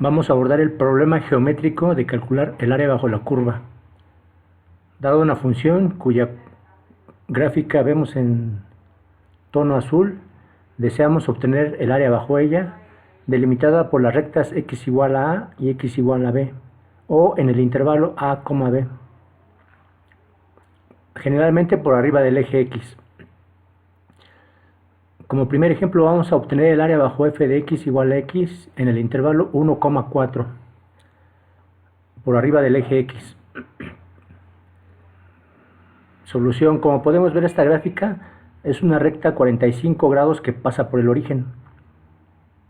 Vamos a abordar el problema geométrico de calcular el área bajo la curva. Dada una función cuya gráfica vemos en tono azul, deseamos obtener el área bajo ella, delimitada por las rectas x igual a a y x igual a b, o en el intervalo a, b, generalmente por arriba del eje x. Como primer ejemplo vamos a obtener el área bajo f de x igual a x en el intervalo 1,4 por arriba del eje x. Solución: como podemos ver, esta gráfica es una recta 45 grados que pasa por el origen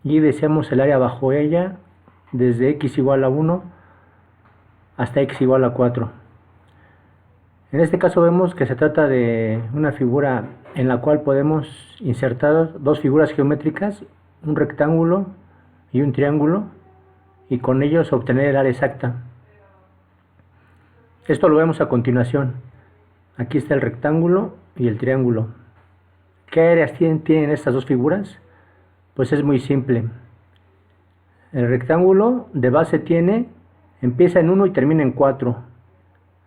y deseamos el área bajo ella desde x igual a 1 hasta x igual a 4. En este caso vemos que se trata de una figura en la cual podemos insertar dos figuras geométricas, un rectángulo y un triángulo, y con ellos obtener el área exacta. Esto lo vemos a continuación. Aquí está el rectángulo y el triángulo. ¿Qué áreas tienen estas dos figuras? Pues es muy simple. El rectángulo de base empieza en 1 y termina en 4.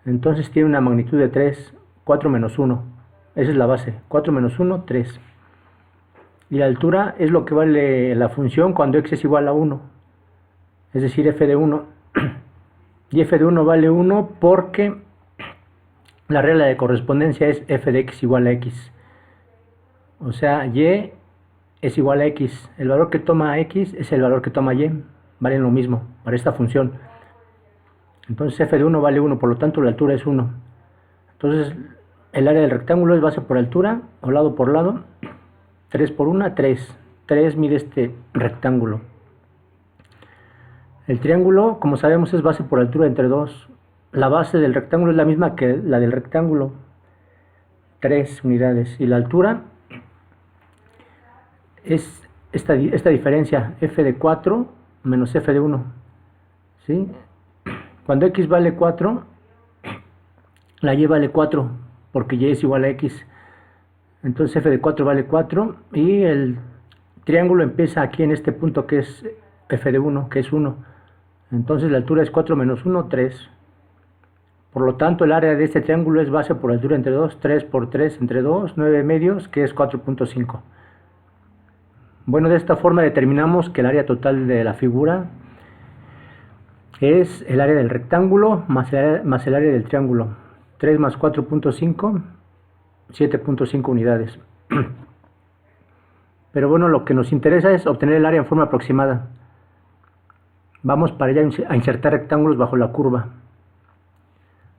Entonces tiene una magnitud de 3, 4 menos 1. Esa es la base, 4 menos 1, 3. Y la altura es lo que vale la función cuando x es igual a 1. Es decir, f de 1. Y f de 1 vale 1 porque la regla de correspondencia es f de x igual a x. O sea, y es igual a x. El valor que toma x es el valor que toma y. Valen lo mismo para esta función. Entonces f de 1 vale 1, por lo tanto la altura es 1. Entonces el área del rectángulo es base por altura, o lado por lado. 3 por 1, 3. 3 mide este rectángulo. El triángulo, como sabemos, es base por altura entre 2. La base del rectángulo es la misma que la del rectángulo, 3 unidades. Y la altura es esta diferencia, f de 4 menos f de 1. ¿Sí? Cuando x vale 4, la y vale 4, porque y es igual a x. Entonces f de 4 vale 4, y el triángulo empieza aquí en este punto que es f de 1, que es 1. Entonces la altura es 4 menos 1, 3. Por lo tanto, el área de este triángulo es base por altura entre 2, 3 por 3 entre 2, 9 medios, que es 4.5. Bueno, de esta forma determinamos que el área total de la figura es el área del rectángulo más el área del triángulo. 3 más 4.5, 7.5 unidades. Pero bueno, lo que nos interesa es obtener el área en forma aproximada. Vamos para allá a insertar rectángulos bajo la curva.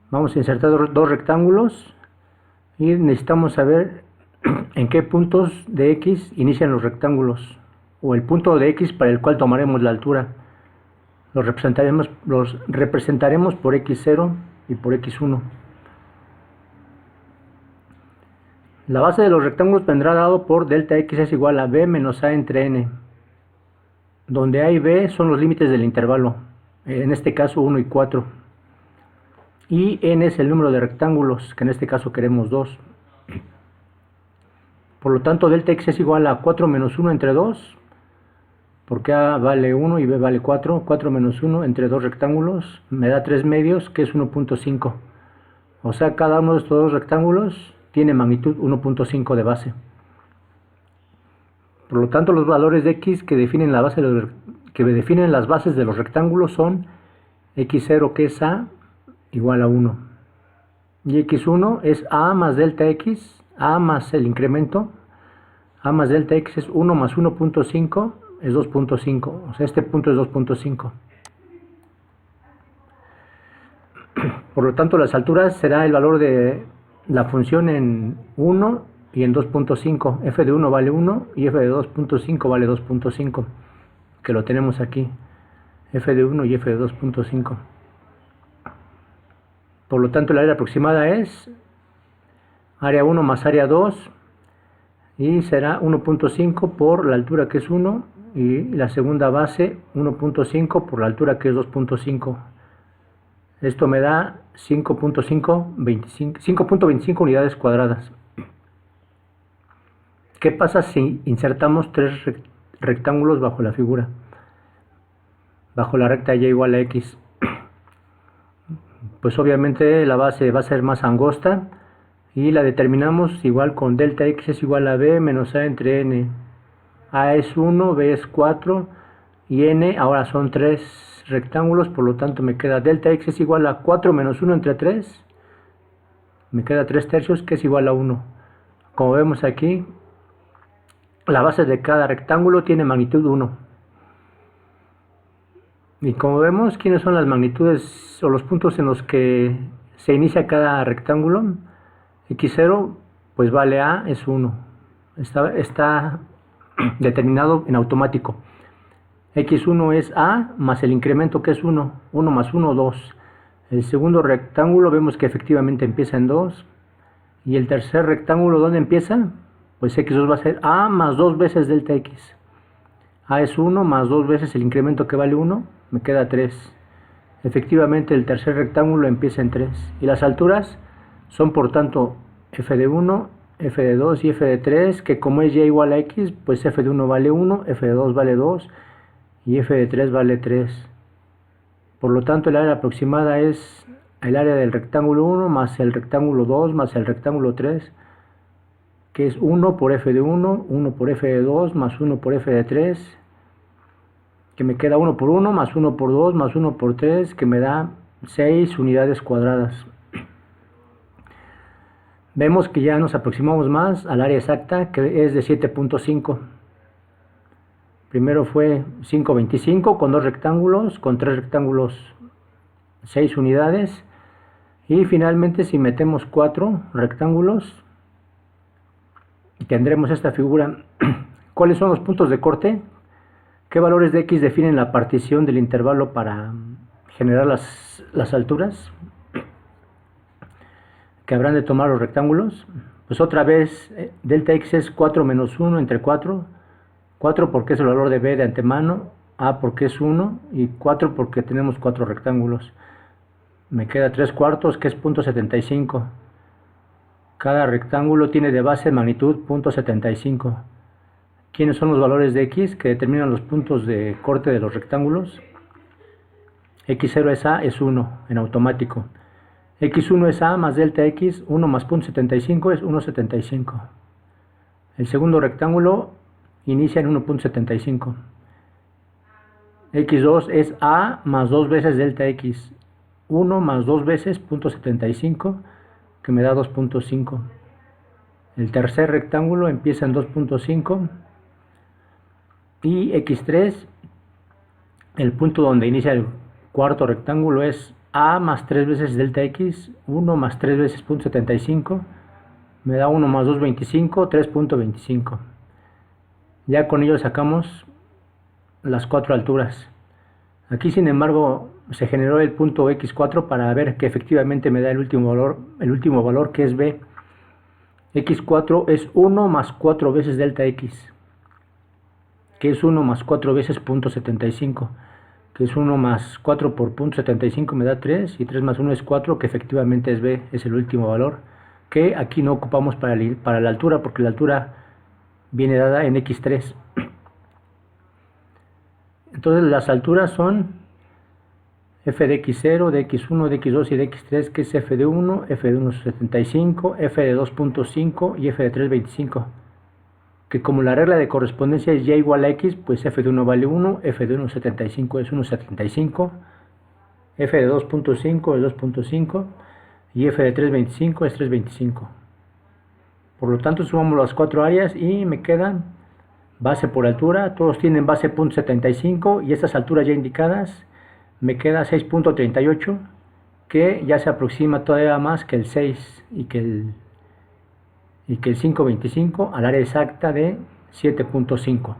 Vamos a insertar dos rectángulos y necesitamos saber en qué puntos de x inician los rectángulos, o el punto de x para el cual tomaremos la altura. Los representaremos por x0 y por x1. La base de los rectángulos vendrá dado por delta x es igual a b menos a entre n, donde a y b son los límites del intervalo, en este caso 1 y 4. Y n es el número de rectángulos, que en este caso queremos 2. Por lo tanto, delta x es igual a 4 menos 1 entre 2, porque a vale 1 y b vale 4. 4 menos 1 entre dos rectángulos me da 3 medios, que es 1.5. O sea, cada uno de estos dos rectángulos tiene magnitud 1.5 de base. Por lo tanto, los valores de x que definen las bases de los rectángulos son x0, que es a, igual a 1. Y x1 es a más delta x, a más el incremento. A más delta x es 1 más 1.5, es 2.5. O sea, este punto es 2.5. Por lo tanto, las alturas será el valor de la función en 1 y en 2.5. f de 1 vale 1 y f de 2.5 vale 2.5, que lo tenemos aquí. f de 1 y f de 2.5. Por lo tanto, la área aproximada es área 1 más área 2, y será 1.5 por la altura, que es 1, y la segunda base 1.5 por la altura, que es 2.5. Esto me da 5.25 unidades cuadradas. ¿Qué pasa si insertamos tres rectángulos bajo la figura? bajo la recta y igual a x. Pues obviamente la base va a ser más angosta y la determinamos igual con delta x es igual a b menos a entre n. A es 1, b es 4 y n ahora son 3 rectángulos, por lo tanto me queda delta x es igual a 4 menos 1 entre 3, me queda 3 tercios que es igual a 1. Como vemos aquí, la base de cada rectángulo tiene magnitud 1. Y como vemos, ¿quiénes son las magnitudes o los puntos en los que se inicia cada rectángulo? X0 pues vale a, es 1. Está determinado en automático. X1 es a más el incremento que es 1. 1 más 1, 2. El segundo rectángulo vemos que efectivamente empieza en 2. Y el tercer rectángulo, ¿dónde empieza? Pues X2 va a ser a más 2 veces delta X. A es 1 más 2 veces el incremento que vale 1, me queda 3. Efectivamente el tercer rectángulo empieza en 3. Y las alturas son por tanto f de 1, f de 2 y f de 3, que como es y igual a x, pues f de 1 vale 1, f de 2 vale 2 y f de 3 vale 3. Por lo tanto el área aproximada es el área del rectángulo 1 más el rectángulo 2 más el rectángulo 3, que es 1 por f de 1, 1 por f de 2 más 1 por f de 3, que me queda 1 por 1 más 1 por 2 más 1 por 3, que me da 6 unidades cuadradas. Vemos que ya nos aproximamos más al área exacta, que es de 7.5. Primero fue 5.25 con 2 rectángulos, con 3 rectángulos 6 unidades. Y finalmente si metemos 4 rectángulos, tendremos esta figura. ¿Cuáles son los puntos de corte? ¿Qué valores de x definen la partición del intervalo para generar las alturas que habrán de tomar los rectángulos? Pues otra vez, delta x es 4 menos 1 entre 4. 4 porque es el valor de b de antemano, a porque es 1 y 4 porque tenemos 4 rectángulos. Me queda 3 cuartos que es 0.75. Cada rectángulo tiene de base magnitud 0.75. ¿Quiénes son los valores de x que determinan los puntos de corte de los rectángulos? X0 es a, es 1 en automático. X1 es a más delta x, 1 más 0.75 es 1.75. El segundo rectángulo inicia en 1.75. X2 es a más 2 veces delta x, 1 más 2 veces 0.75, que me da 2.5. El tercer rectángulo empieza en 2.5. Y x3, el punto donde inicia el cuarto rectángulo, es a más 3 veces delta x, 1 más 3 veces 0.75, me da 1 más 2, 25, 3.25. Ya con ello sacamos las 4 alturas. Aquí sin embargo se generó el punto x4 para ver que efectivamente me da el último valor que es b. X4 es 1 más 4 veces delta x, que es 1 más 4 veces 0.75, que es 1 más 4 por 0.75 me da 3, y 3 más 1 es 4, que efectivamente es b, es el último valor, que aquí no ocupamos para la altura, porque la altura viene dada en x3. Entonces las alturas son f de x0, de x1, de x2 y de x3, que es f de 1, f de 1 es 75, f de 2.5 y f de 3 25. Que como la regla de correspondencia es y igual a x, pues f de 1 vale 1, f de 1.75 es 1.75, f de 2.5 es 2.5 y f de 3.25 es 3.25. Por lo tanto sumamos las 4 áreas y me quedan base por altura, todos tienen base 0.75 y estas alturas ya indicadas me queda 6.38, que ya se aproxima todavía más que el 6 y que el 5.25 al área exacta de 7.5.